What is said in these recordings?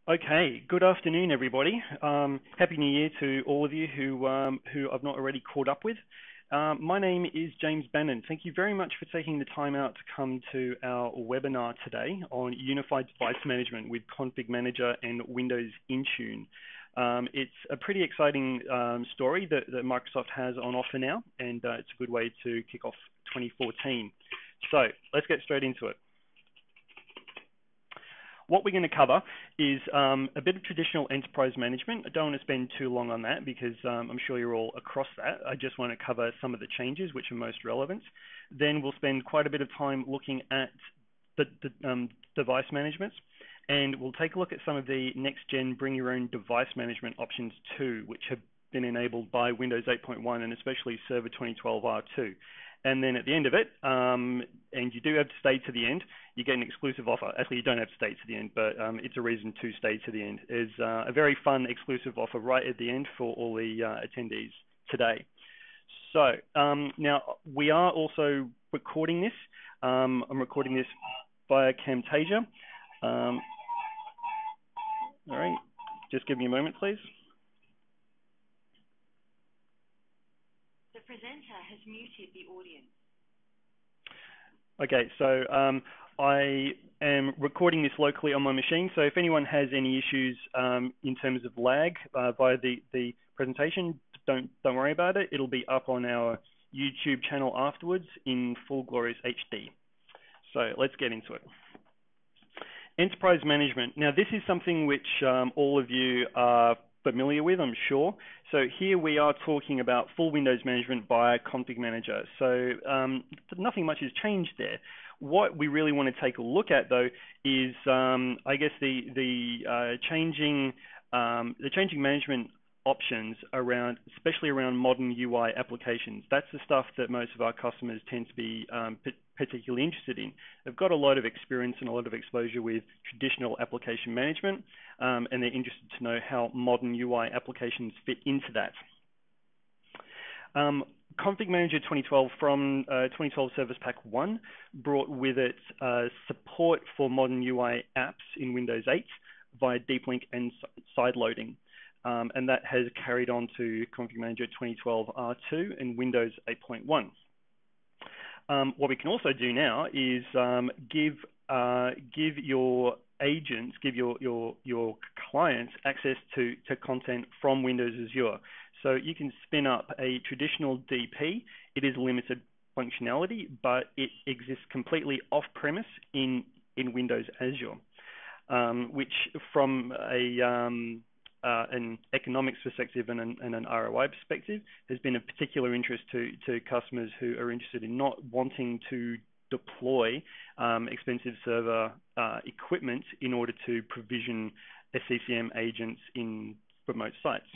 Okay, good afternoon, everybody. Happy New Year to all of you who I've not already caught up with. My name is James Bannon. Thank you very much for taking the time out to come to our webinar today on Unified Device Management with Config Manager and Windows Intune. It's a pretty exciting story that Microsoft has on offer now, and it's a good way to kick off 2014. So let's get straight into it. What we're going to cover is a bit of traditional enterprise management. I don't want to spend too long on that because I'm sure you're all across that. I just want to cover some of the changes which are most relevant. Then we'll spend quite a bit of time looking at the device management, and we'll take a look at some of the next-gen bring your own device management options too, which have been enabled by Windows 8.1 and especially Server 2012 R2. And then at the end of it, and you do have to stay to the end, you get an exclusive offer. Actually, you don't have to stay to the end, but it's a reason to stay to the end. It's a very fun exclusive offer right at the end for all the attendees today. So now we are also recording this. I'm recording this via Camtasia. All right, just give me a moment, please. The presenter has muted the audience. Okay, so I am recording this locally on my machine, so if anyone has any issues in terms of lag via the presentation, don't worry about it. It'll be up on our YouTube channel afterwards in full glorious HD. So let's get into it. Enterprise management. Now this is something which all of you are familiar with, I'm sure. So here we are talking about full Windows management via Config Manager. So nothing much has changed there. What we really want to take a look at, though, is I guess the changing management options around, especially around modern UI applications. That's the stuff that most of our customers tend to be particularly interested in. They've got a lot of experience and a lot of exposure with traditional application management, and they're interested to know how modern UI applications fit into that. Config Manager 2012 from 2012 Service Pack 1 brought with it support for modern UI apps in Windows 8 via deep link and sideloading. And that has carried on to Config Manager 2012 R2 and Windows 8.1. What we can also do now is give your agents, give your clients access to content from Windows Azure. So you can spin up a traditional DP. It is limited functionality, but it exists completely off-premise in Windows Azure, which from an economics perspective and an ROI perspective has been of particular interest to customers who are interested in not wanting to deploy expensive server equipment in order to provision SCCM agents in remote sites.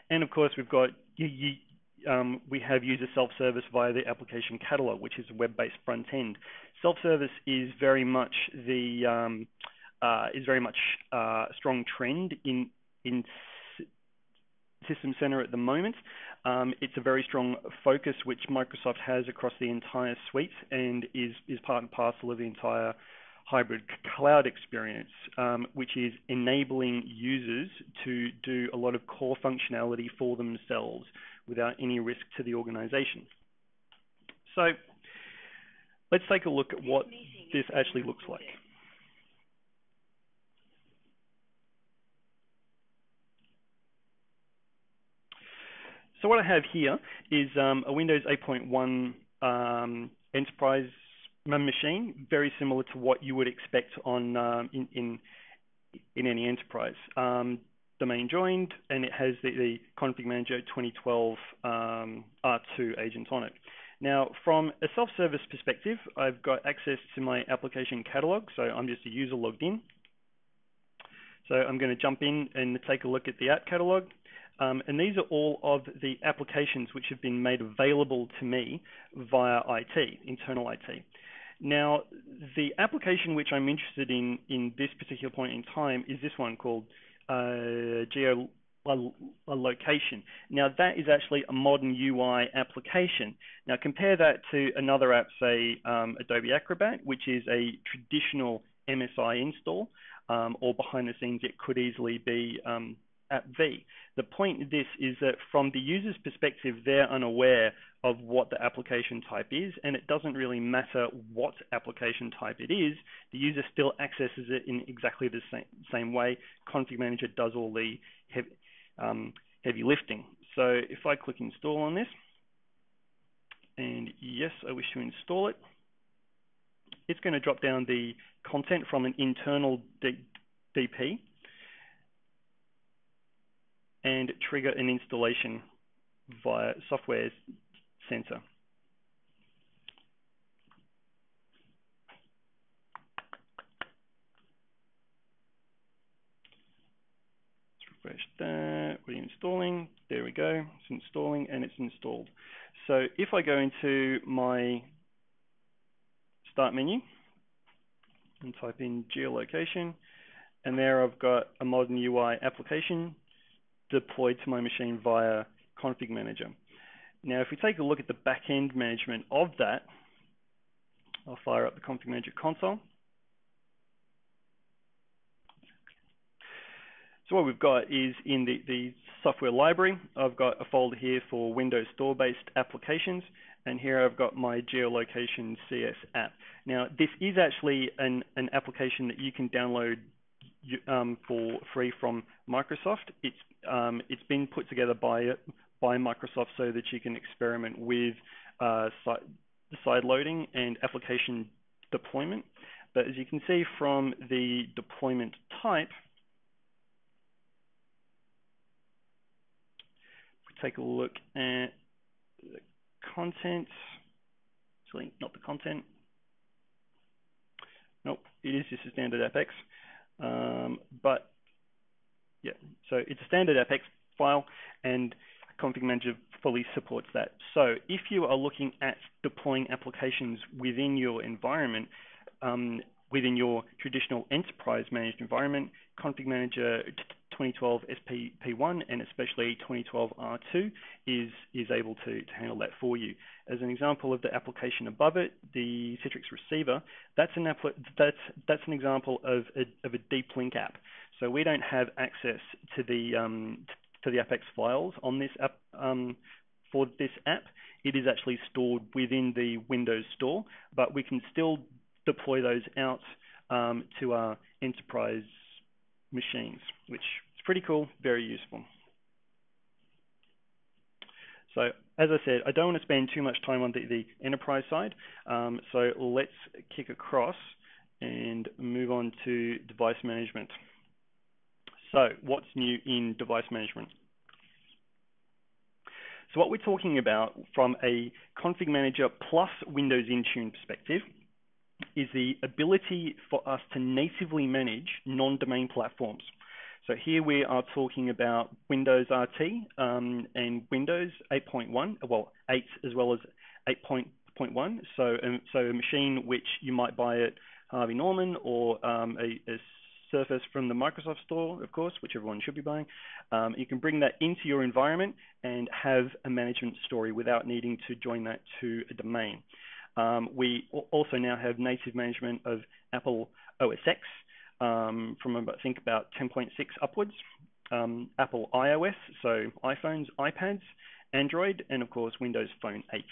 And of course, we've got we have user self-service via the application catalog, which is a web-based front end. Self-service is very much the a strong trend in System Center at the moment. It's a very strong focus which Microsoft has across the entire suite and is part and parcel of the entire hybrid cloud experience, which is enabling users to do a lot of core functionality for themselves without any risk to the organization. So let's take a look at what this actually looks like. So what I have here is a Windows 8.1 enterprise machine, very similar to what you would expect on in any enterprise. Domain joined, and it has the Config Manager 2012 R2 agent on it. Now, from a self-service perspective, I've got access to my application catalog, so I'm just a user logged in. So I'm going to jump in and take a look at the app catalog. And these are all of the applications which have been made available to me via IT, internal IT. Now, the application which I'm interested in this particular point in time is this one called geolocation. Now, that is actually a modern UI application. Now, compare that to another app, say Adobe Acrobat, which is a traditional MSI install, or behind the scenes, it could easily be app V. The point of this is that from the user's perspective, they're unaware of what the application type is, and it doesn't really matter what application type it is. The user still accesses it in exactly the same way. Config Manager does all the heavy lifting. So if I click install on this, and yes, I wish to install it, it's going to drop down the content from an internal DP and trigger an installation via Software Center. Let's refresh that. We're installing. There we go. It's installing and it's installed. So if I go into my Start menu and type in geolocation, and there I've got a modern UI application deployed to my machine via Config Manager. Now, if we take a look at the back-end management of that, I'll fire up the Config Manager console. So what we've got is in the software library, I've got a folder here for Windows Store-based applications, and here I've got my geolocation CS app. Now, this is actually an application that you can download for free from Microsoft. It's been put together by Microsoft so that you can experiment with side loading and application deployment. But as you can see from the deployment type, if we take a look at the content, actually not the content, nope, it is just a standard AppX. But yeah, so it's a standard AppX file, and Config Manager fully supports that. So if you are looking at deploying applications within your environment, within your traditional enterprise managed environment, Config Manager 2012 SPP1 and especially 2012 R2 is able to handle that for you. As an example of the application above it, the Citrix receiver, that's an example of a deep link app. So we don't have access to the AppX files on this app. For this app, it is actually stored within the Windows Store, but we can still deploy those out to our enterprise machines, which is pretty cool, very useful. So as I said, I don't want to spend too much time on the enterprise side, so let's kick across and move on to device management. So what's new in device management? So what we're talking about from a Config Manager plus Windows Intune perspective is the ability for us to natively manage non-domain platforms. So here we are talking about Windows RT and Windows 8.1, well, 8 as well as 8.1. So a machine which you might buy at Harvey Norman or a Surface from the Microsoft Store, of course, which everyone should be buying. You can bring that into your environment and have a management story without needing to join that to a domain. We also now have native management of Apple OS X from I think about 10.6 upwards, Apple iOS, so iPhones, iPads, Android, and of course Windows Phone 8.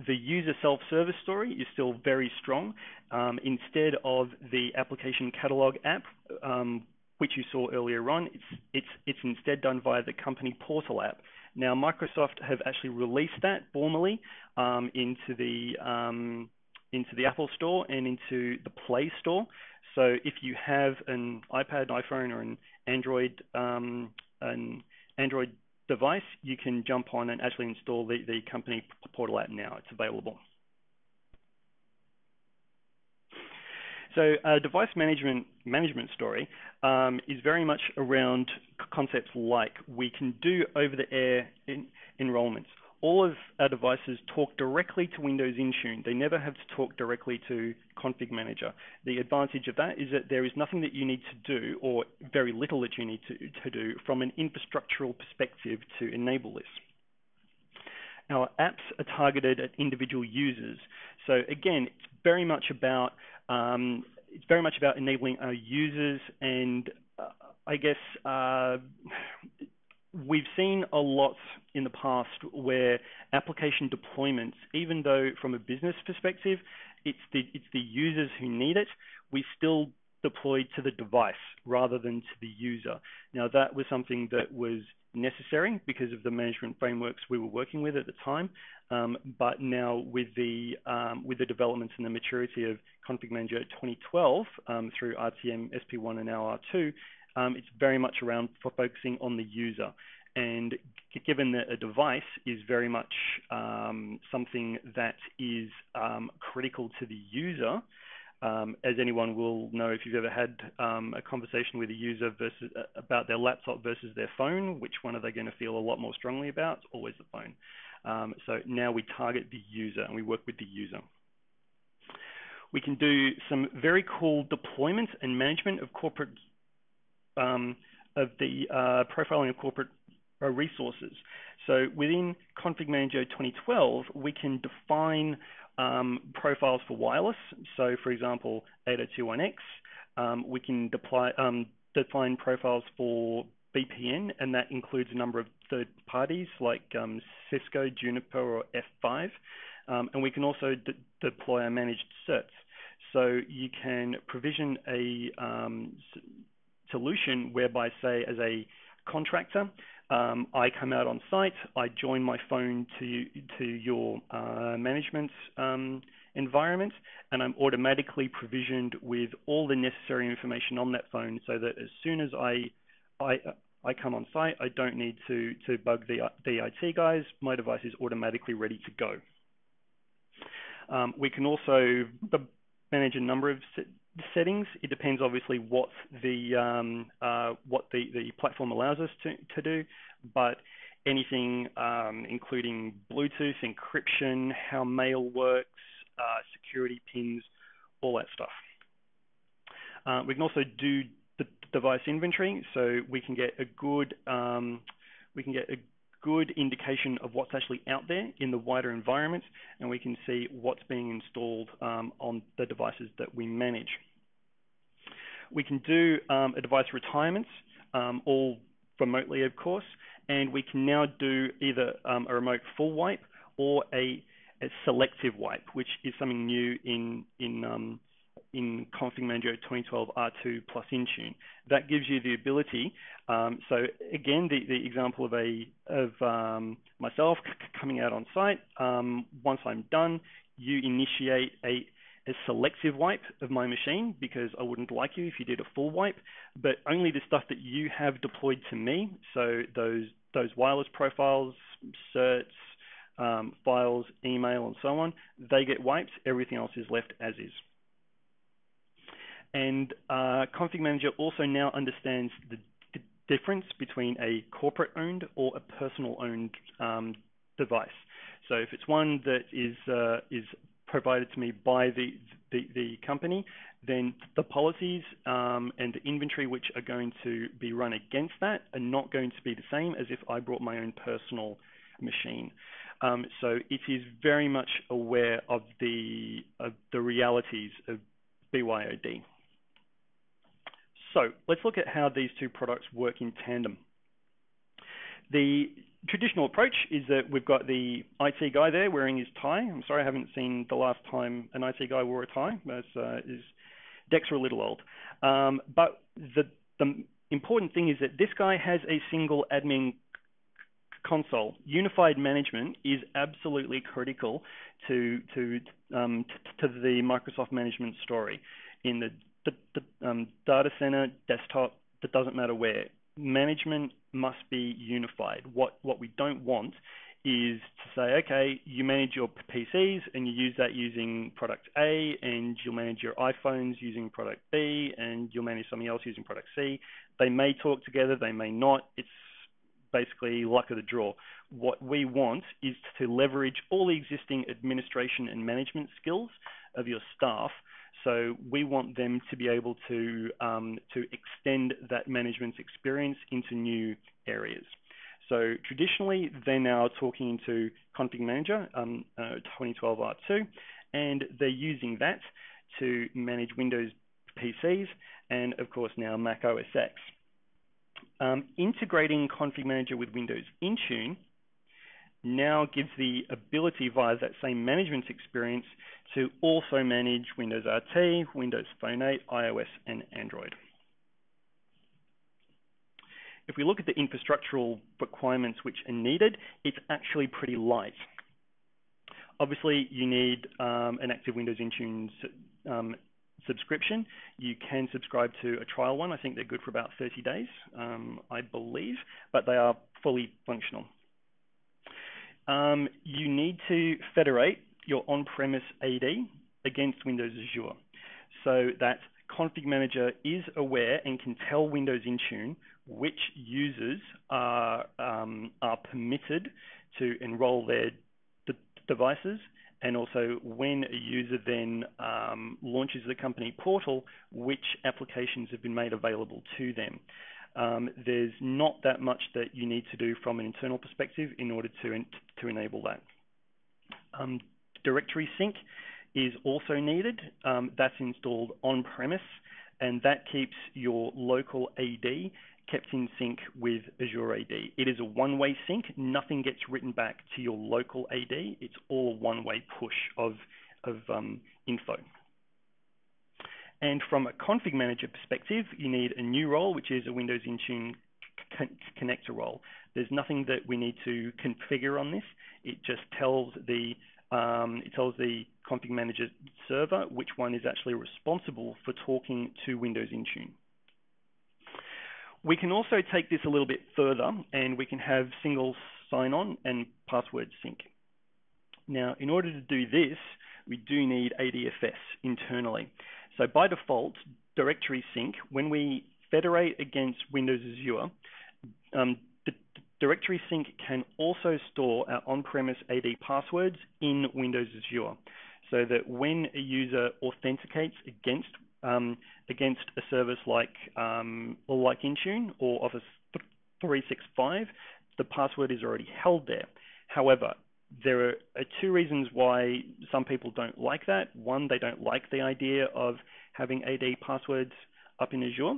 The user self-service story is still very strong. Instead of the application catalog app, which you saw earlier on, it's instead done via the company portal app. Now, Microsoft have actually released that formally into the Apple Store and into the Play Store. So if you have an iPad, iPhone, or an Android device, you can jump on and actually install the company portal app now. It's available. So device management story is very much around concepts like we can do over-the-air enrollments. All of our devices talk directly to Windows Intune. They never have to talk directly to Config Manager. The advantage of that is that there is nothing that you need to do, or very little that you need to do, from an infrastructural perspective to enable this. Our apps are targeted at individual users. So again, it's very much about It's very much about enabling our users, and I guess we've seen a lot in the past where application deployments, even though from a business perspective, it's the users who need it, we still deploy to the device rather than to the user. Now, that was something that was necessary because of the management frameworks we were working with at the time. But now with the developments and the maturity of Config Manager 2012 through RTM SP1 and now R2, it's very much around focusing on the user. And given that a device is very much something that is critical to the user, as anyone will know if you've ever had a conversation with a user about their laptop versus their phone, which one are they going to feel a lot more strongly about? It's always the phone. So now we target the user and we work with the user. We can do some very cool deployment and management of corporate profiling of corporate resources. So within Config Manager 2012, we can define profiles for wireless. So for example, 802.1x. We can define profiles for VPN, and that includes a number of third parties like Cisco, Juniper, or F5. And we can also deploy a managed certs. So you can provision a solution whereby, say, as a contractor, I come out on site, I join my phone to your management environment, and I'm automatically provisioned with all the necessary information on that phone, so that as soon as I come on site, I don't need to bug the IT guys. My device is automatically ready to go. We can also manage a number of settings. It depends obviously what the platform allows us to do, but anything including Bluetooth, encryption, how mail works, security pins, all that stuff. We can also do the device inventory, so we can get a good indication of what's actually out there in the wider environment, and we can see what's being installed on the devices that we manage. We can do a device retirement, all remotely, of course, and we can now do either a remote full wipe or a selective wipe, which is something new in Config Manager 2012 R2 plus Intune. That gives you the ability. So again, the example of myself coming out on site. Once I'm done, you initiate a selective wipe of my machine, because I wouldn't like you if you did a full wipe, but only the stuff that you have deployed to me. So those wireless profiles, certs, files, email, and so on, they get wiped. Everything else is left as is. And Config Manager also now understands the difference between a corporate-owned or a personal-owned device. So if it's one that is provided to me by the company, then the policies and the inventory which are going to be run against that are not going to be the same as if I brought my own personal machine. So it is very much aware of the realities of BYOD. So let's look at how these two products work in tandem. The traditional approach is that we've got the IT guy there wearing his tie. I'm sorry, I haven't seen the last time an IT guy wore a tie. His decks are a little old. But the important thing is that this guy has a single admin console. Unified management is absolutely critical to the Microsoft management story. In the data center, desktop, that doesn't matter where. Management must be unified. What we don't want is to say, okay, you manage your PCs and you use that using product A, and you'll manage your iPhones using product B, and you'll manage something else using product C. They may talk together, they may not. It's basically luck of the draw. What we want is to leverage all the existing administration and management skills of your staff. So we want them to be able to extend that management experience into new areas. So traditionally, they're now talking to Config Manager 2012 R2, and they're using that to manage Windows PCs and, of course, now Mac OS X. Integrating Config Manager with Windows Intune now gives the ability via that same management experience to also manage Windows RT, Windows Phone 8, iOS, and Android. If we look at the infrastructural requirements which are needed, it's actually pretty light. Obviously, you need an active Windows Intune subscription. You can subscribe to a trial one. I think they're good for about 30 days, I believe, but they are fully functional. You need to federate your on-premise AD against Windows Azure so that Config Manager is aware and can tell Windows Intune which users are permitted to enroll their devices, and also when a user then launches the company portal, which applications have been made available to them. There's not that much that you need to do from an internal perspective in order to enable that. Directory sync is also needed. That's installed on-premise, and that keeps your local AD kept in sync with Azure AD. It is a one-way sync. Nothing gets written back to your local AD. It's all a one-way push of info. And from a Config Manager perspective, you need a new role, which is a Windows Intune connector role. There's nothing that we need to configure on this. It just tells the Config Manager server which one is actually responsible for talking to Windows Intune. We can also take this a little bit further, and we can have single sign-on and password sync. Now, in order to do this, we do need ADFS internally. So by default, directory sync, when we federate against Windows Azure, directory sync can also store our on-premise AD passwords in Windows Azure, so that when a user authenticates against a service like Intune or Office 365, the password is already held there. However, there are two reasons why some people don't like that. One, they don't like the idea of having AD passwords up in Azure.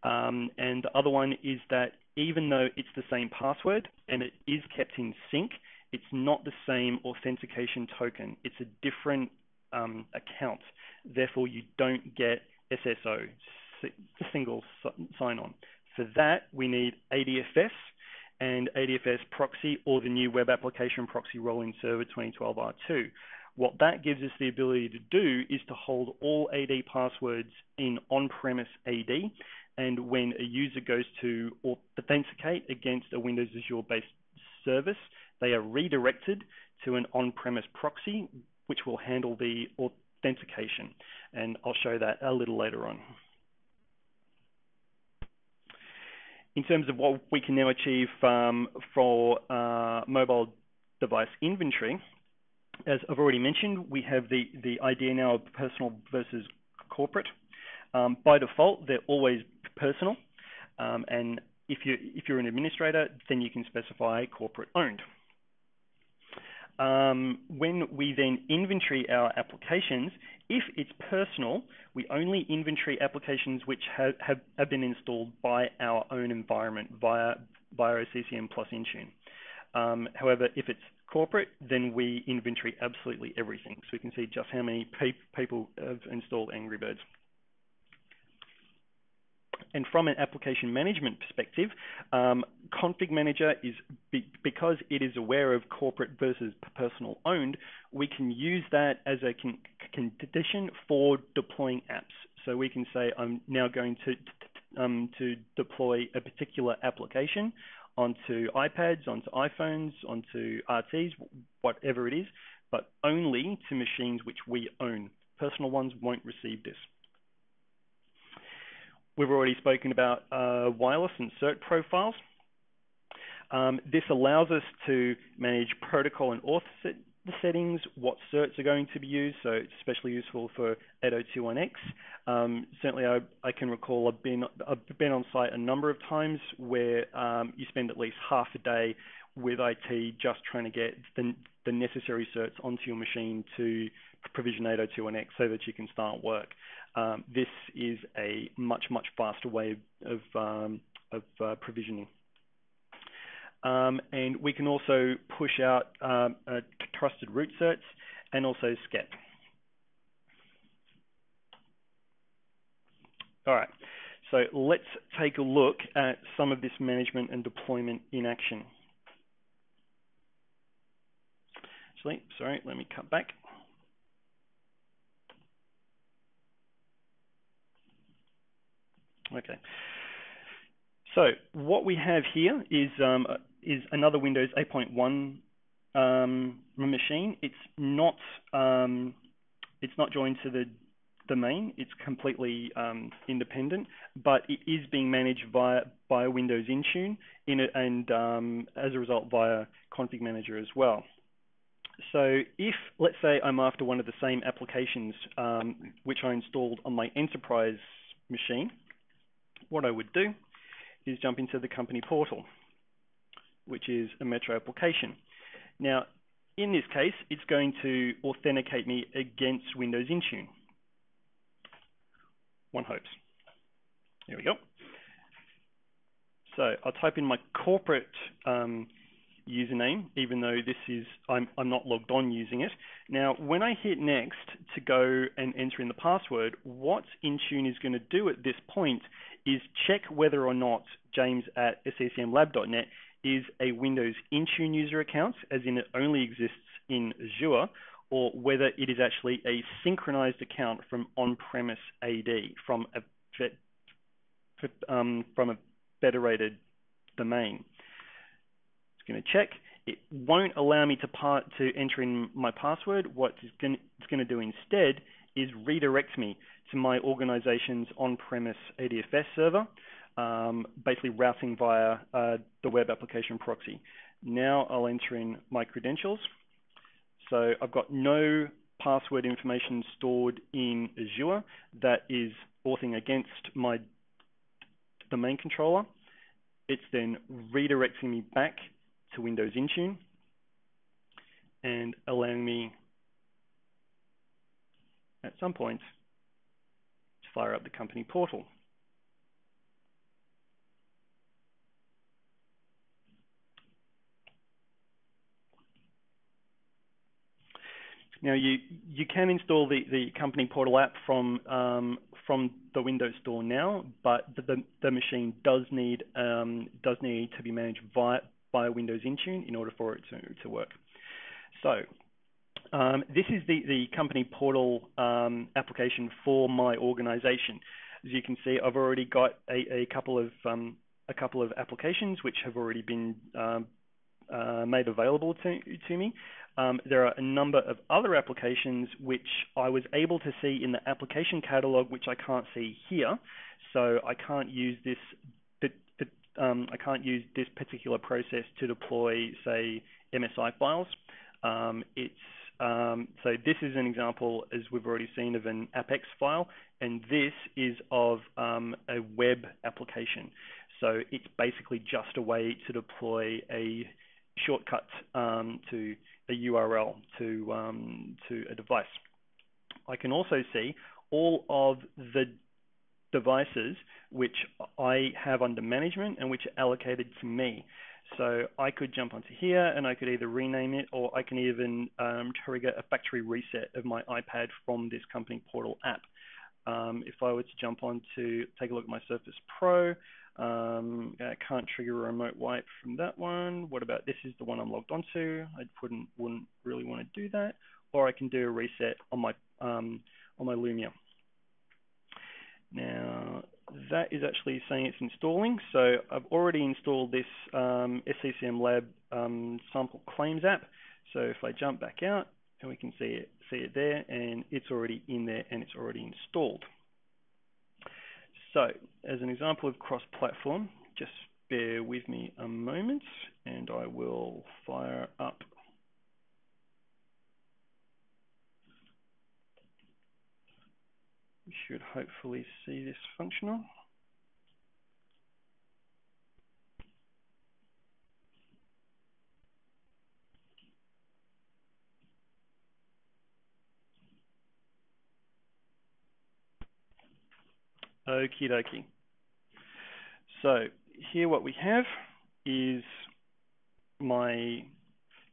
And the other one is that even though it's the same password and it is kept in sync, it's not the same authentication token. It's a different account. Therefore, you don't get SSO, single sign-on. For that, we need ADFS and ADFS proxy, or the new web application proxy role-in server 2012 R2. What that gives us the ability to do is to hold all AD passwords in on-premise AD, and when a user goes to authenticate against a Windows Azure-based service, they are redirected to an on-premise proxy, which will handle the authentication. And I'll show that a little later on. In terms of what we can now achieve for mobile device inventory, as I've already mentioned, we have the idea now of personal versus corporate. By default, they're always personal, and if you're an administrator, then you can specify corporate owned. When we then inventory our applications, if it's personal, we only inventory applications which have been installed by our own environment via CCM plus Intune. However, if it's corporate, then we inventory absolutely everything. So we can see just how many people have installed Angry Birds. And from an application management perspective, Config Manager is, because it is aware of corporate versus personal owned, we can use that as a condition for deploying apps. So we can say, I'm now going to deploy a particular application onto iPads, onto iPhones, onto RTs, whatever it is, but only to machines which we own. Personal ones won't receive this. We've already spoken about wireless and cert profiles. This allows us to manage protocol and auth the settings, what certs are going to be used, so it's especially useful for 8021X. Certainly I can recall I've been on site a number of times where you spend at least half a day with IT just trying to get the necessary certs onto your machine to provision 8021X so that you can start work. This is a much faster way of provisioning. And we can also push out trusted root certs and also SCEP. All right, so let's take a look at some of this management and deployment in action. Actually, sorry, let me cut back. Okay. So what we have here is another Windows 8.1 machine. It's not joined to the domain. It's completely independent, but it is being managed via Windows Intune and as a result via Config Manager as well. So if, let's say, I'm after one of the same applications which I installed on my enterprise machine, what I would do is jump into the company portal, which is a Metro application. Now, in this case, it's going to authenticate me against Windows Intune. One hopes. Here we go. So I'll type in my corporate username, even though this is I'm not logged on using it. Now, when I hit next to go and enter in the password, what Intune is going to do at this point is check whether or not James at scmlab.net is a Windows Intune user account, as in it only exists in Azure, or whether it is actually a synchronized account from on-premise AD from a federated domain. It's going to check. It won't allow me to enter in my password. What it's going to do instead is redirect me to my organization's on-premise ADFS server, basically routing via the web application proxy. Now I'll enter in my credentials. So I've got no password information stored in Azure that is authing against my domain controller. It's then redirecting me back to Windows Intune and allowing me at some point to fire up the company portal. Now you can install the company portal app from the Windows Store now, but the machine does need to be managed via Windows Intune in order for it to work. So this is the company portal application for my organization. As you can see, I've already got a couple of applications which have already been made available to me. There are a number of other applications which I was able to see in the application catalog, which I can't see here. So I can't use this. I can't use this particular process to deploy, say, MSI files. So this is an example, as we've already seen, of an AppX file, and this is of a web application. So it's basically just a way to deploy a shortcut to a URL to a device. I can also see all of the devices which I have under management and which are allocated to me. So I could jump onto here and I could either rename it, or I can even trigger a factory reset of my iPad from this company portal app. If I were to jump on to take a look at my Surface Pro, I can't trigger a remote wipe from that one. What about this is the one I'm logged onto? I wouldn't really want to do that. Or I can do a reset on my Lumia. Now that is actually saying it's installing. So I've already installed this SCCM Lab sample claims app. So if I jump back out, and we can see it there, and it's already in there and it's already installed. So as an example of cross-platform, just bear with me a moment and I will fire up You should hopefully see this functional. Okie dokie. So here what we have is my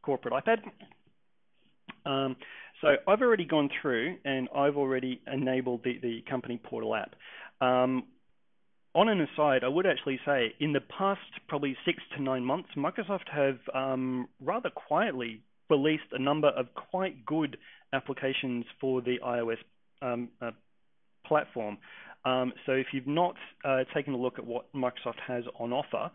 corporate iPad. So I've already gone through and I've already enabled the company portal app. On an aside, I would actually say in the past probably 6 to 9 months, Microsoft have rather quietly released a number of quite good applications for the iOS platform. So if you've not taken a look at what Microsoft has on offer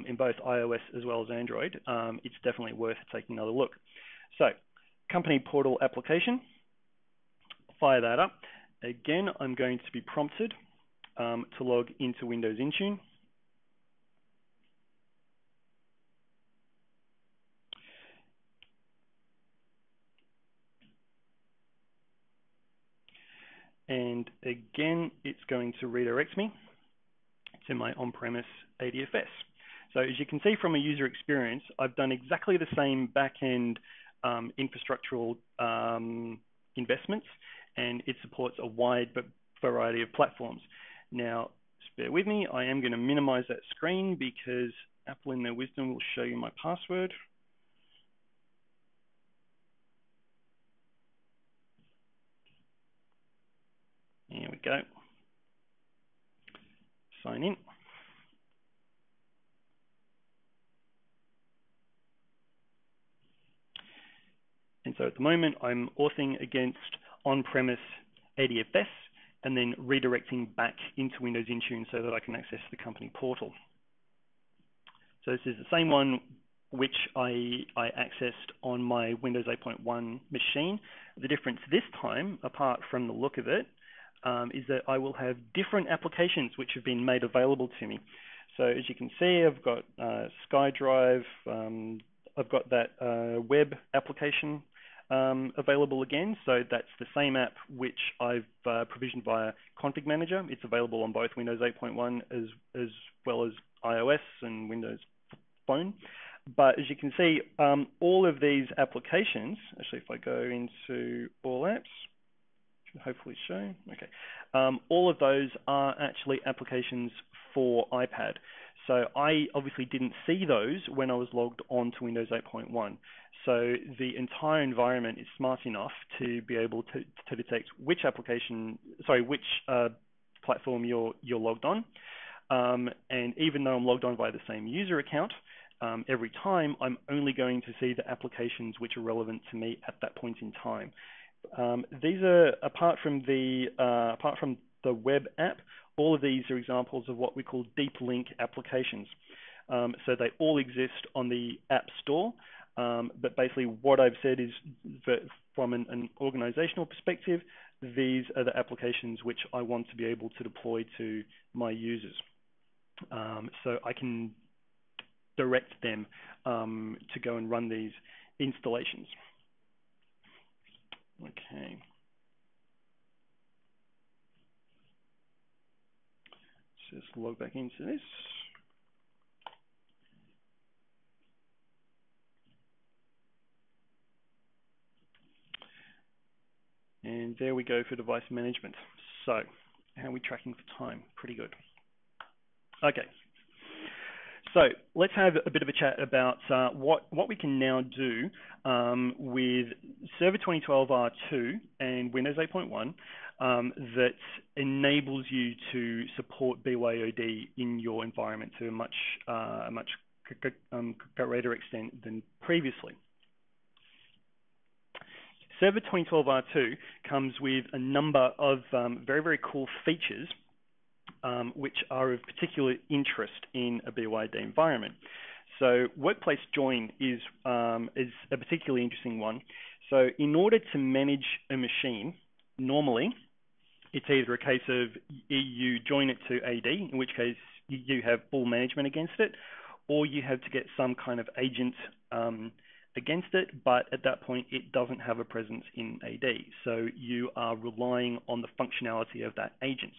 in both iOS as well as Android, it's definitely worth taking another look. So company portal application, fire that up. Again, I'm going to be prompted to log into Windows Intune. And again, it's going to redirect me to my on-premise ADFS. So as you can see from a user experience, I've done exactly the same back-end infrastructural investments, and it supports a wide variety of platforms. Now, just bear with me. I am going to minimize that screen because Apple in their wisdom will show you my password. Here we go. Sign in. And so at the moment, I'm authoring against on-premise ADFS and then redirecting back into Windows Intune so that I can access the company portal. So this is the same one which I accessed on my Windows 8.1 machine. The difference this time, apart from the look of it, is that I will have different applications which have been made available to me. So as you can see, I've got SkyDrive, I've got that web application available again. So that's the same app which I've provisioned via Config Manager. It's available on both Windows 8.1 as well as iOS and Windows Phone. But as you can see, all of these applications, actually if I go into all apps, should hopefully show, okay. All of those are actually applications for iPad. So I obviously didn't see those when I was logged on to Windows 8.1. So the entire environment is smart enough to be able to detect which application, which platform you're logged on. And even though I'm logged on via the same user account, every time I'm only going to see the applications which are relevant to me at that point in time. These are apart from the web app. All of these are examples of what we call deep link applications. So they all exist on the App Store. But basically what I've said is that from an organizational perspective, these are the applications which I want to be able to deploy to my users. So I can direct them to go and run these installations. Okay. Let's just log back into this. And there we go for device management. So how are we tracking for time? Pretty good. Okay. So let's have a bit of a chat about what we can now do with Server 2012 R2 and Windows 8.1 that enables you to support BYOD in your environment to a much greater extent than previously. Server 2012 R2 comes with a number of very, very cool features which are of particular interest in a BYOD environment. So Workplace Join is a particularly interesting one. So in order to manage a machine, normally it's either a case of you join it to AD, in which case you have full management against it, or you have to get some kind of agent against it, but at that point, it doesn't have a presence in AD. So you are relying on the functionality of that agent.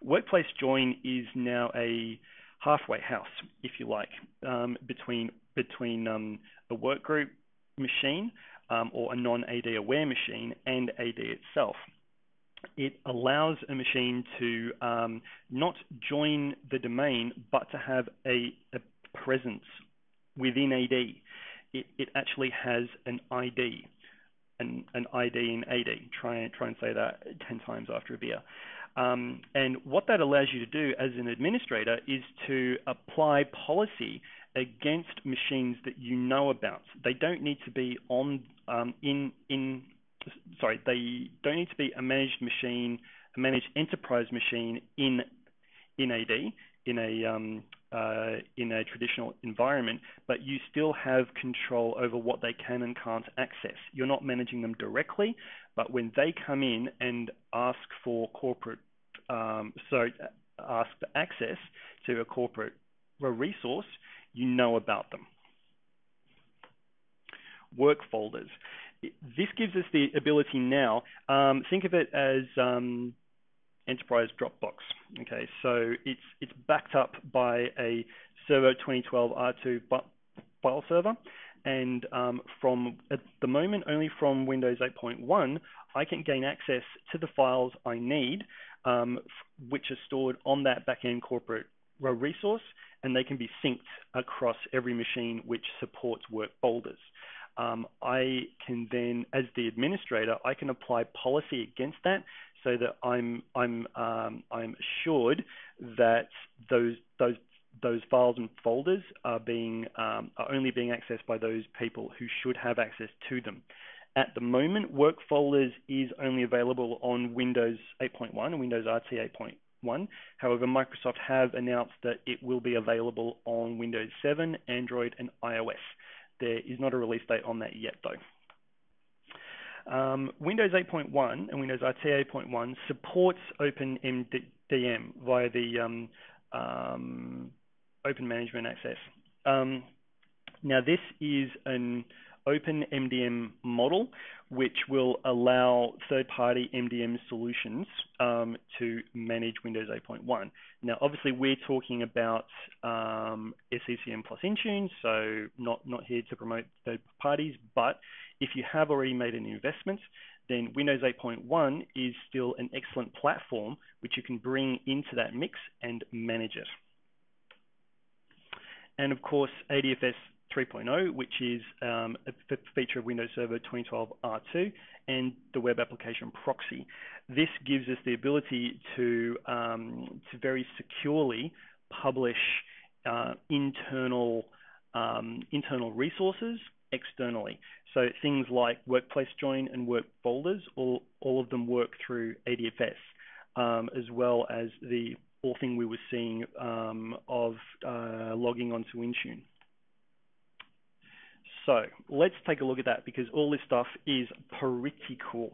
Workplace join is now a halfway house, if you like, between a workgroup machine or a non-AD aware machine and AD itself. It allows a machine to not join the domain, but to have a presence within AD. It actually has an ID, an ID in AD. Try and say that 10 times after a beer. And what that allows you to do as an administrator is to apply policy against machines that you know about. They don't need to be on they don't need to be a managed machine, a managed enterprise machine in AD, in a traditional environment, but you still have control over what they can and can't access. You're not managing them directly, but when they come in and ask for ask for access to a corporate resource, you know about them. Work folders. This gives us the ability now, think of it as enterprise Dropbox. Okay, so it's backed up by a Server 2012 R2 file server, and from at the moment only from Windows 8.1, I can gain access to the files I need, which are stored on that backend corporate resource, and they can be synced across every machine which supports work folders. I can then, as the administrator, I can apply policy against that, so that I'm assured that those files and folders are only being accessed by those people who should have access to them. At the moment, work folders is only available on Windows 8.1 and Windows RT 8.1. However, Microsoft have announced that it will be available on Windows 7, Android, and iOS. There is not a release date on that yet, though. Windows 8.1 and Windows RT 8.1 supports OpenMDM via the Open Management Access. Now, this is an OpenMDM model, which will allow third-party MDM solutions to manage Windows 8.1. Now, obviously, we're talking about SCCM plus Intune, so not here to promote third parties, but if you have already made an investment, then Windows 8.1 is still an excellent platform which you can bring into that mix and manage it. And of course, ADFS 3.0, which is a feature of Windows Server 2012 R2 and the web application proxy. This gives us the ability to very securely publish internal resources externally. So things like workplace join and work folders, all of them work through ADFS, as well as the whole thing we were seeing of logging onto Intune. So let's take a look at that, because all this stuff is pretty cool.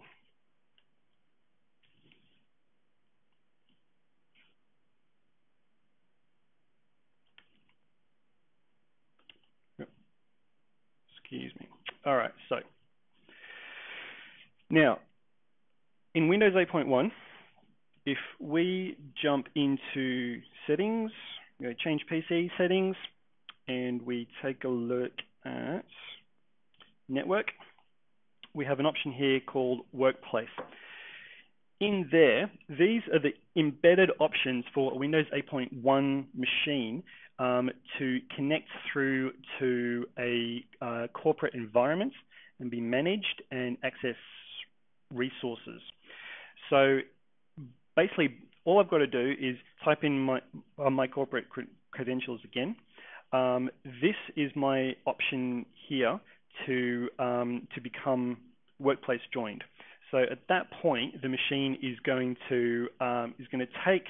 Excuse me. All right, so now in Windows 8.1, if we jump into settings, change PC settings, and we take a look at network, we have an option here called workplace. In there, these are the embedded options for a Windows 8.1 machine to connect through to a corporate environment and be managed and access resources. So basically, all I've got to do is type in my corporate credentials again. This is my option here to become workplace joined. So at that point, the machine is going to take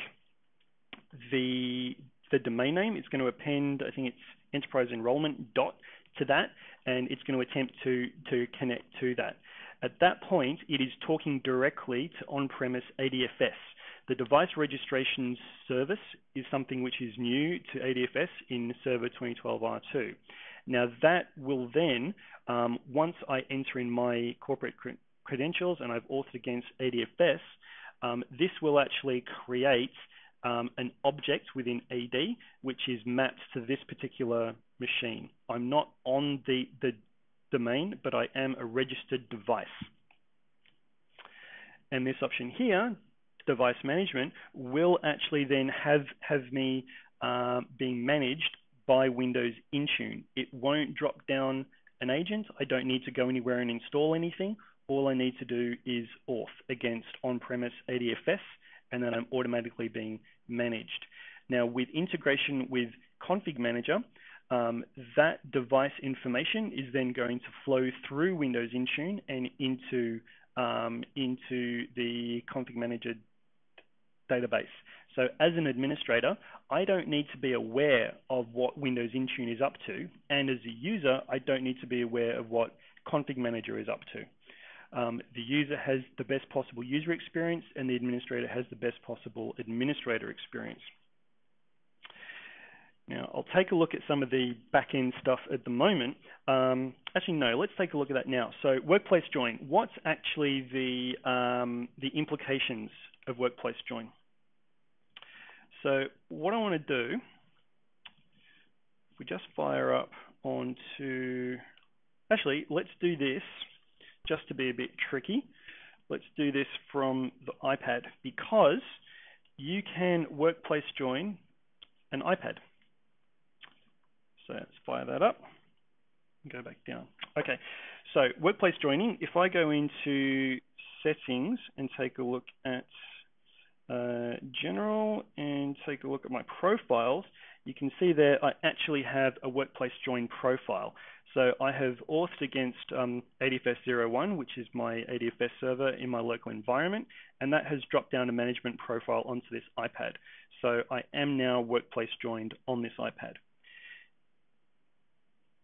the domain name. It's going to append, I think it's enterprise enrollment dot to that, and it's going to attempt to connect to that. At that point, it is talking directly to on-premise ADFS. The device registration service is something which is new to ADFS in Server 2012 R2. Now that will then, once I enter in my corporate credentials and I've authored against ADFS, this will actually create an object within AD, which is mapped to this particular machine. I'm not on the domain, but I am a registered device. And this option here, device management, will actually then have me being managed by Windows Intune. It won't drop down an agent. I don't need to go anywhere and install anything. All I need to do is auth against on-premise ADFS, and then I'm automatically being managed. Now, with integration with Config Manager, that device information is then going to flow through Windows Intune and into the Config Manager database. So as an administrator, I don't need to be aware of what Windows Intune is up to, and as a user, I don't need to be aware of what Config Manager is up to. The user has the best possible user experience, and the administrator has the best possible administrator experience. Now, I'll take a look at some of the back-end stuff at the moment. Actually, no, let's take a look at that now. So, workplace join. What's actually the implications of workplace join? So, what I want to do, if we just fire up onto, actually, let's do this just to be a bit tricky. Let's do this from the iPad, because you can workplace join an iPad. So let's fire that up and go back down. Okay, so workplace joining, if I go into settings and take a look at general and take a look at my profiles, you can see there I actually have a workplace join profile. So I have authed against ADFS 01, which is my ADFS server in my local environment, and that has dropped down a management profile onto this iPad. So I am now workplace joined on this iPad.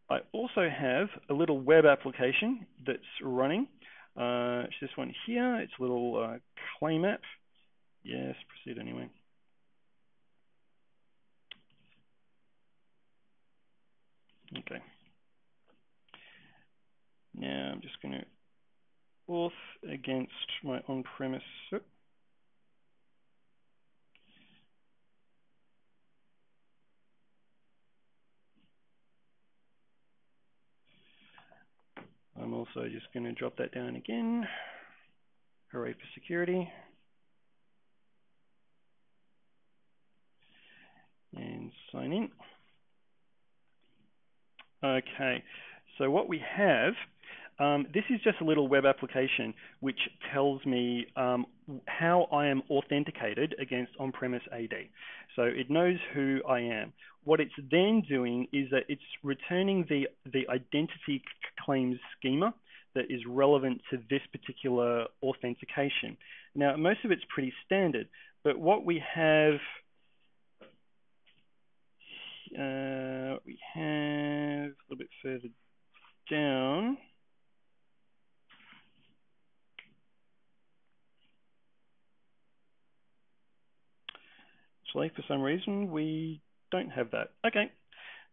I also have a little web application that's running. It's this one here. It's a little claim app. Yes, proceed anyway. Okay. Now I'm just going to auth against my on-premise. I'm also just going to drop that down again. Hooray for security. And sign in. Okay, so what we have, this is just a little web application which tells me how I am authenticated against on-premise AD. So it knows who I am. What it's then doing is that it's returning the identity claims schema that is relevant to this particular authentication. Now, most of it's pretty standard, but what we have a little bit further down. Actually, for some reason, we don't have that. Okay,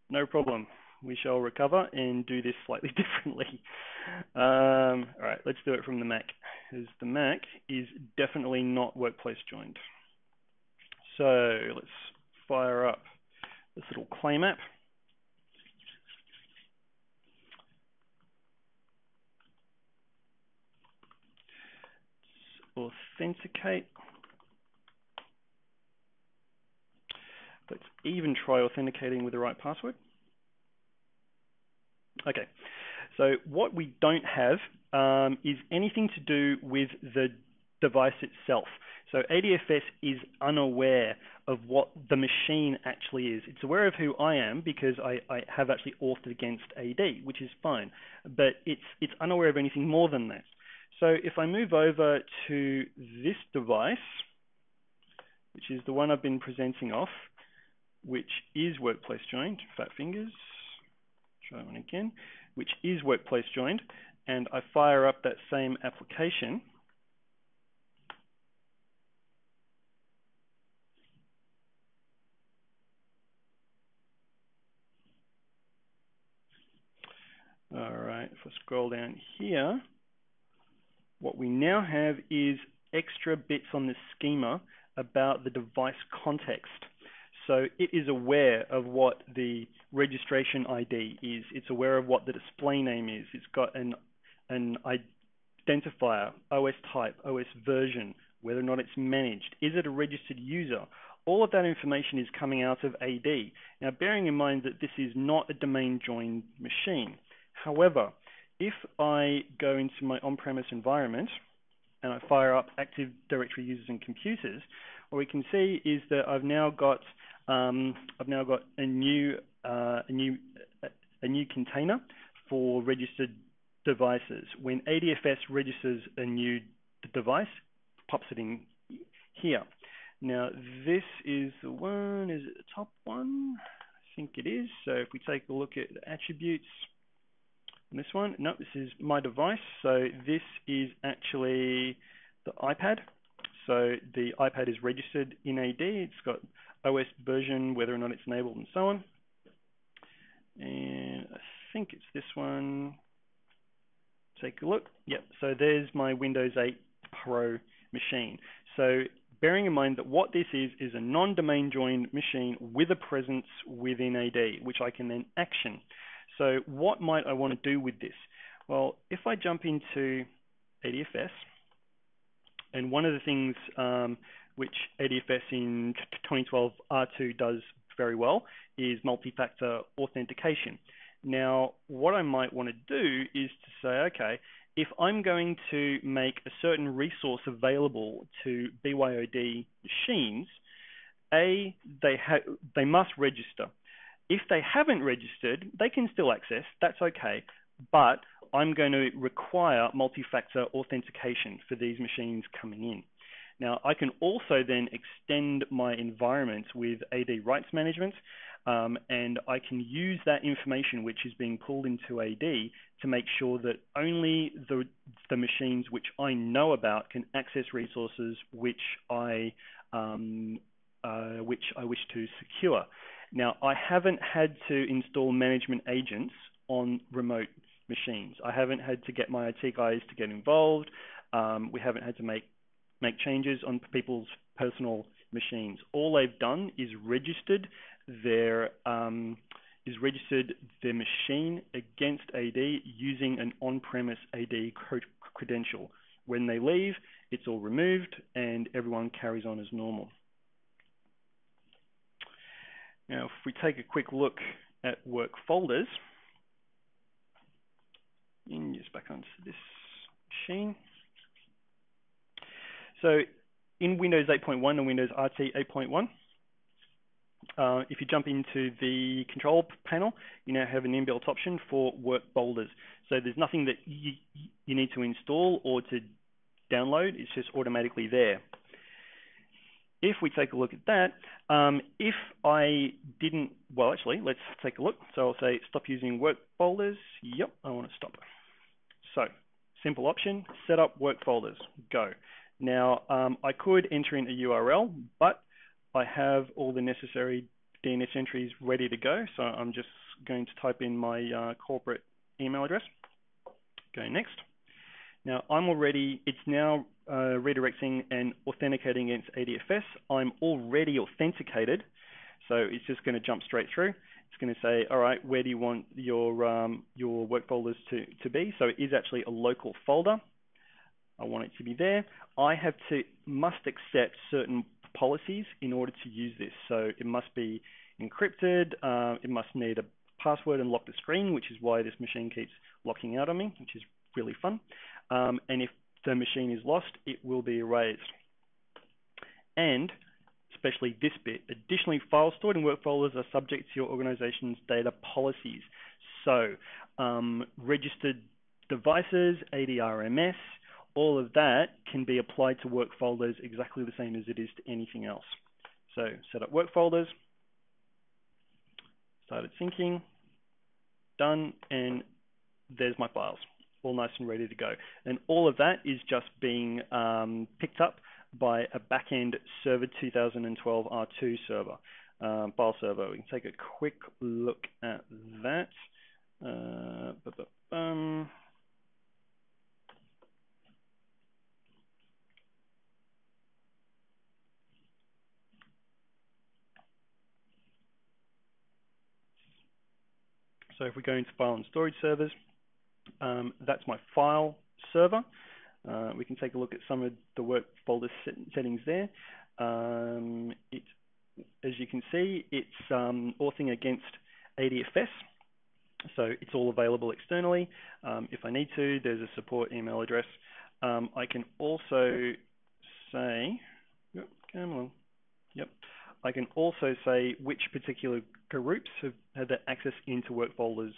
no problem. We shall recover and do this slightly differently. All right, let's do it from the Mac, because the Mac is definitely not workplace joined. So let's fire up this little claim app. Let's authenticate. Let's even try authenticating with the right password. Okay, so what we don't have is anything to do with the device itself. So ADFS is unaware of what the machine actually is. It's aware of who I am because I have actually authored against AD, which is fine, but it's unaware of anything more than that. So if I move over to this device, which is the one I've been presenting off, which is workplace joined, fat fingers, try one again, which is workplace joined, and I fire up that same application, All right, if I scroll down here, what we now have is extra bits on the schema about the device context. So it is aware of what the registration ID is. It's aware of what the display name is. It's got an identifier, OS type, OS version, whether or not it's managed. Is it a registered user? All of that information is coming out of AD. Now, bearing in mind that this is not a domain joined machine. However, if I go into my on-premise environment and I fire up Active Directory users and computers, what we can see is that I've now got a new container for registered devices. When ADFS registers a new device, pops it in here. Now this is the one. Is it the top one? I think it is. So if we take a look at the attributes. This one, no, this is my device. So this is actually the iPad. So the iPad is registered in AD. It's got OS version, whether or not it's enabled, and so on. And I think it's this one. Take a look. Yep. So there's my Windows 8 Pro machine. So bearing in mind that what this is a non-domain joined machine with a presence within AD, which I can then action. So what might I want to do with this? Well, if I jump into ADFS, and one of the things which ADFS in 2012 R2 does very well is multi-factor authentication. Now, what I might want to do is to say, okay, if I'm going to make a certain resource available to BYOD machines, they must register. If they haven't registered, they can still access, that's okay, but I'm going to require multi-factor authentication for these machines coming in. Now, I can also then extend my environment with AD rights management, and I can use that information which is being pulled into AD to make sure that only the machines which I know about can access resources which I wish to secure. Now, I haven't had to install management agents on remote machines. I haven't had to get my IT guys to get involved. We haven't had to make changes on people's personal machines. All they've done is registered their machine against AD using an on-premise AD credential. When they leave, it's all removed and everyone carries on as normal. Now, if we take a quick look at work folders, and just back onto this machine. So in Windows 8.1 and Windows RT 8.1, if you jump into the control panel, you now have an inbuilt option for work folders. So there's nothing that you need to install or to download. It's just automatically there. If we take a look at that, if I didn't, well, actually, let's take a look. So I'll say stop using work folders. Yep, I want to stop. So simple option, set up work folders, go. Now, I could enter in a URL, but I have all the necessary DNS entries ready to go. So I'm just going to type in my corporate email address. Go next. Now, it's now redirecting and authenticating against ADFS. I'm already authenticated, so it's just going to jump straight through. It's going to say, all right, where do you want your work folders to be? So it is actually a local folder. I want it to be there. I must accept certain policies in order to use this. So it must be encrypted. It must need a password and lock the screen, which is why this machine keeps locking out on me, which is really fun. And if the machine is lost, it will be erased. And especially this bit, additionally, files stored in work folders are subject to your organization's data policies. So registered devices, ADRMS, all of that can be applied to work folders exactly the same as it is to anything else. So set up work folders, started syncing, done, and there's my files, all nice and ready to go. And all of that is just being picked up by a backend server 2012 R2 server, file server. We can take a quick look at that. So if we go into file and storage servers, that's my file server. We can take a look at some of the work folder settings there. As you can see, it's authoring against ADFS, so it's all available externally. If I need to, there's a support email address. I can also say, come along. Yep. I can also say which particular groups have had that access into work folders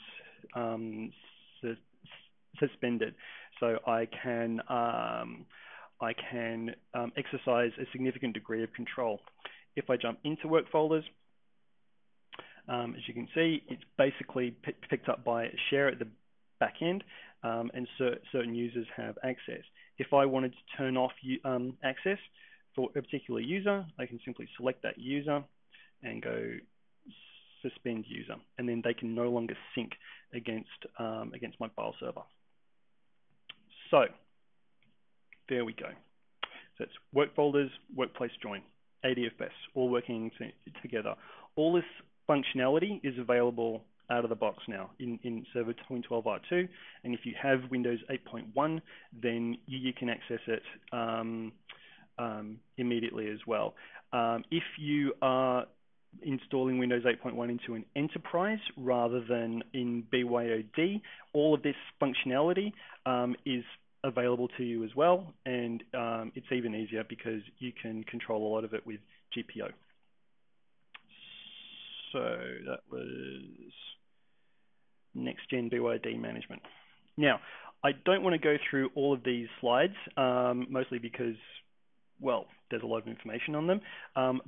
suspended. So I can exercise a significant degree of control. If I jump into work folders, as you can see, it's basically picked up by a share at the back end, and certain users have access. If I wanted to turn off access for a particular user, I can simply select that user and go suspend user, and then they can no longer sync against my file server. So there we go. So it's work folders, workplace join, ADFS, all working together. All this functionality is available out of the box now in Server 2012 R2, and if you have Windows 8.1, then you can access it immediately as well. If you are installing Windows 8.1 into an enterprise rather than in BYOD, all of this functionality is available to you as well, and it's even easier because you can control a lot of it with GPO. So that was next-gen BYOD management. Now, I don't want to go through all of these slides, mostly because, well, there's a lot of information on them,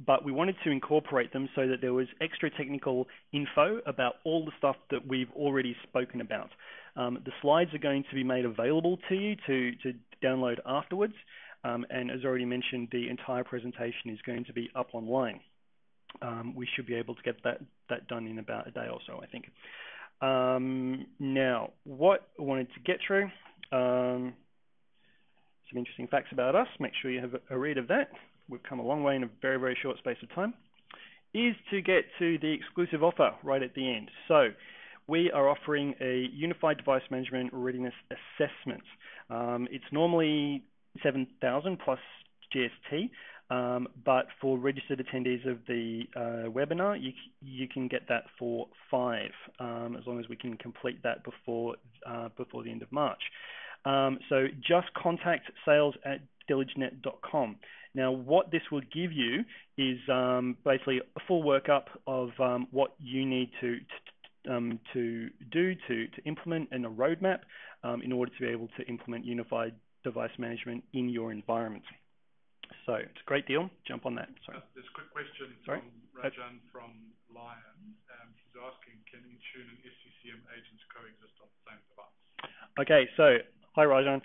but we wanted to incorporate them so that there was extra technical info about all the stuff that we've already spoken about. The slides are going to be made available to you to download afterwards, and as already mentioned, the entire presentation is going to be up online. We should be able to get that done in about a day or so, I think. Now, what I wanted to get through, some interesting facts about us, make sure you have a read of that. We've come a long way in a very, very short space of time, is to get to the exclusive offer right at the end. So we are offering a unified device management readiness assessment. It's normally $7,000 plus GST, but for registered attendees of the webinar, you can get that for $5, as long as we can complete that before the end of March. So just contact sales@dilignet.com. Now, what this will give you is basically a full workup of what you need to do to implement, and a roadmap in order to be able to implement unified device management in your environment. So it's a great deal. Jump on that. Sorry. There's a quick question from Rajan from Lion. He's asking, can Intune and SCCM agents coexist on the same device? Okay, so hi Rajan.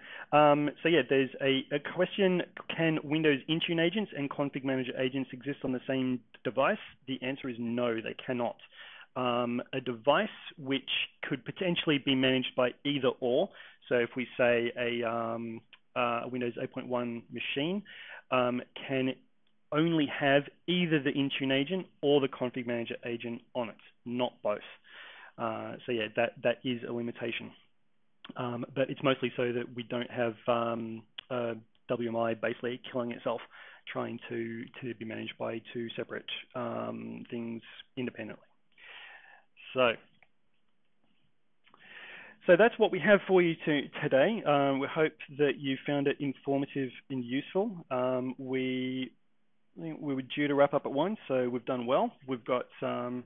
So yeah, there's a question, can Windows Intune agents and config manager agents exist on the same device? The answer is no, they cannot. A device which could potentially be managed by either or, so if we say a Windows 8.1 machine, can only have either the Intune agent or the config manager agent on it, not both. So yeah, that is a limitation. But it's mostly so that we don't have WMI basically killing itself trying to be managed by two separate things independently. So that's what we have for you today. We hope that you found it informative and useful. We were due to wrap up at 1, so we've done well. We've got so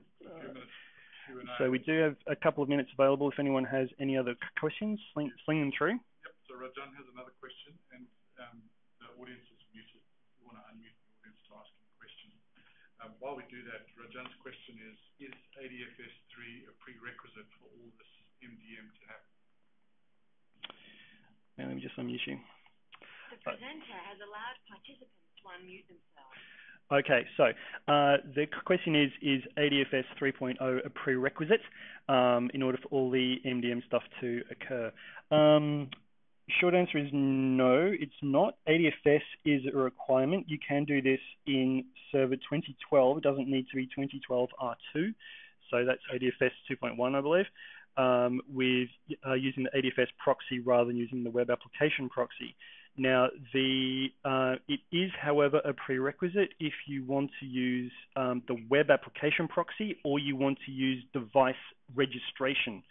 we do have a couple of minutes available. If anyone has any other questions, sling them through. Yep. So Rajan has another question, and the audience is muted. You want to unmute the audience to ask him a question. While we do that, Rajan's question is ADFS3 a prerequisite for all this MDM to happen? Let me just unmute you. The presenter has allowed participants to unmute themselves. Okay, so the question is ADFS 3.0 a prerequisite in order for all the MDM stuff to occur? Short answer is no, it's not. ADFS is a requirement. You can do this in Server 2012. It doesn't need to be 2012 R2. So that's ADFS 2.1, I believe, with using the ADFS proxy rather than using the web application proxy. Now, it is, however, a prerequisite if you want to use the web application proxy or you want to use device registration.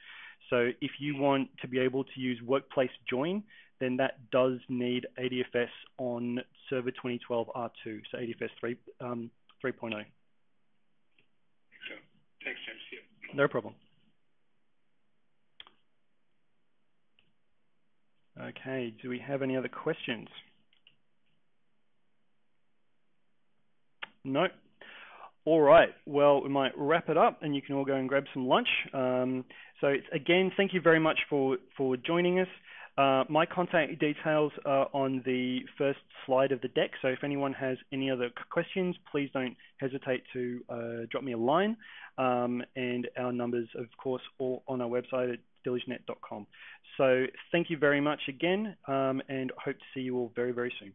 So if you want to be able to use Workplace Join, then that does need ADFS on Server 2012 R2, so ADFS 3.0. Thanks, James. Yeah. No problem. Okay, do we have any other questions? No. All right, well, we might wrap it up and you can all go and grab some lunch. So again, thank you very much for joining us. My contact details are on the first slide of the deck. So if anyone has any other questions, please don't hesitate to drop me a line. And our numbers, of course, all on our website at dilignet.com. So thank you very much again, and hope to see you all very, very soon.